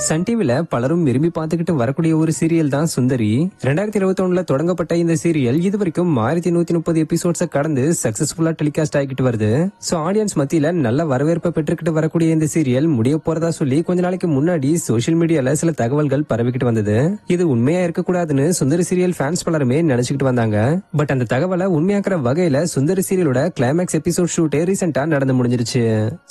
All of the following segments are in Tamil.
சன் டிவில பலரும் விரும்பி பார்த்துக்கிட்டு வரக்கூடிய ஒரு சீரியல் தான் சுந்தரி. 2021ல தொடங்கப்பட்ட இந்த சீரியல் இதுவரைக்கும் 1130 எபிசோட்ஸை கடந்து சக்சஸ்ஃபுல்லா டெலிகாஸ்ட் ஆகிட்டு வருது. சோ ஆடியன்ஸ் மத்தியில நல்ல வரவேற்பை பெற்றுக்கிட்டு வரக்கூடிய இந்த சீரியல் முடிய போறதா சொல்லி கொஞ்ச நாளைக்கு முன்னாடி சோசியல் மீடியால சில தகவல்கள் பரவிக்கிட்டு வந்தது. இது உண்மையா இருக்கக்கூடாதுன்னு சுந்தரி சீரியல் ஃபேன்ஸ் பலருமே நினைச்சுக்கிட்டு வந்தாங்க. பட் அந்த தகவலை உண்மையாக்குற வகையில சுந்தரி சீரியலோட கிளைமேக்ஸ் எபிசோட் ஷூட்டே ரீசெண்டா நடந்து முடிஞ்சிருச்சு.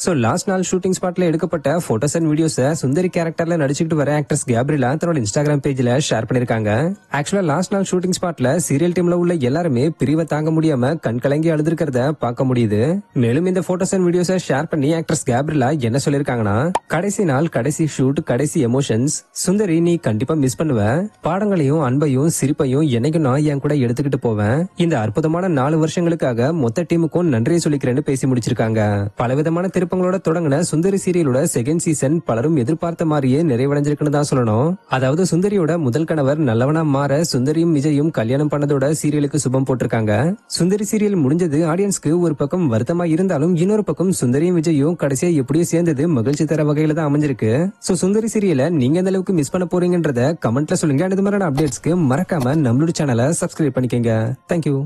சோ லாஸ்ட் நாள் ஷூட்டிங் ஸ்பாட்ல எடுக்கப்பட்ட போட்டோஸ் அண்ட் வீடியோஸை சுந்தரி கேரக்டர்ல நடிச்சுக்கிட்டு வர ஆக்ட்ரஸ் கேப்ரியலா தன்னோட இன்ஸ்டாகிராம் பேஜ்ல ஷேர் பண்ணிருக்காங்க. ஆக்சுவலா லாஸ்ட் நாள் ஷூட்டிங் ஸ்பாட்ல சீரியல் டீம்ல உள்ள எல்லாருமே பிரிவை தாங்க முடியாம கண் கலங்கி அழுதுருக்கிறத பார்க்க முடியுது. மேலும் இந்த போட்டோஸ் அண்ட் வீடியோஸை ஷேர் பண்ணி ஆக்ட்ரஸ் கேப்ரியலா என்ன சொல்லிருக்காங்கன்னா, கடைசி நாள், கடைசி ஷூட், கடைசி எமோஷன்ஸ். சுந்தரி, நீ கண்டிப்பா மிஸ் பண்ணுவ. பாடங்களையும் அன்பையும் சிரிப்பையும் என்னைக்கும் நான் என் கூட எடுத்துக்கிட்டு போவேன். இந்த அற்புதமான 4 வருஷங்களுக்காக மொத்த டீமுக்கும் நன்றியை சொல்லிக்கிறேன்னு பேசி முடிச்சிருக்காங்க. பலவிதமான திருப்பங்களோட தொடங்கின சுந்தரி சீரியலோட செகண்ட் சீசன் பலரும் எதிர்பார்த்த மாதிரியே நிறைவடைஞ்சிருக்குன்னு தான் சொல்லணும். அதாவது சுந்தரியோட முதல் கணவர் நல்லவனா மாற சுந்தரியும் விஜயும் கல்யாணம் பண்ணதோட சீரியலுக்கு சுபம் போட்டிருக்காங்க. சுந்தரி சீரியல் முடிஞ்சது ஆடியன்ஸ்க்கு ஒரு பக்கம் வருத்தமா இருந்தாலும் இன்னொரு பக்கம் சுந்தரியும் விஜயும் கடைசியா எப்படியோ சேர்ந்தது மகிழ்ச்சி தர வகையில தான் அமைஞ்சிருக்கு. சோ சுந்தரி சீரியலை நீங்க எந்த அளவுக்கு மிஸ் பண்ண போறீங்கன்றத கமெண்ட்ல சொல்லுங்க. இது மாதிரியான அப்டேட்ஸ்க்கு மறக்காம நம்மளோட சேனலை சப்ஸ்கிரைப் பண்ணிக்கங்க. தேங்க்யூ.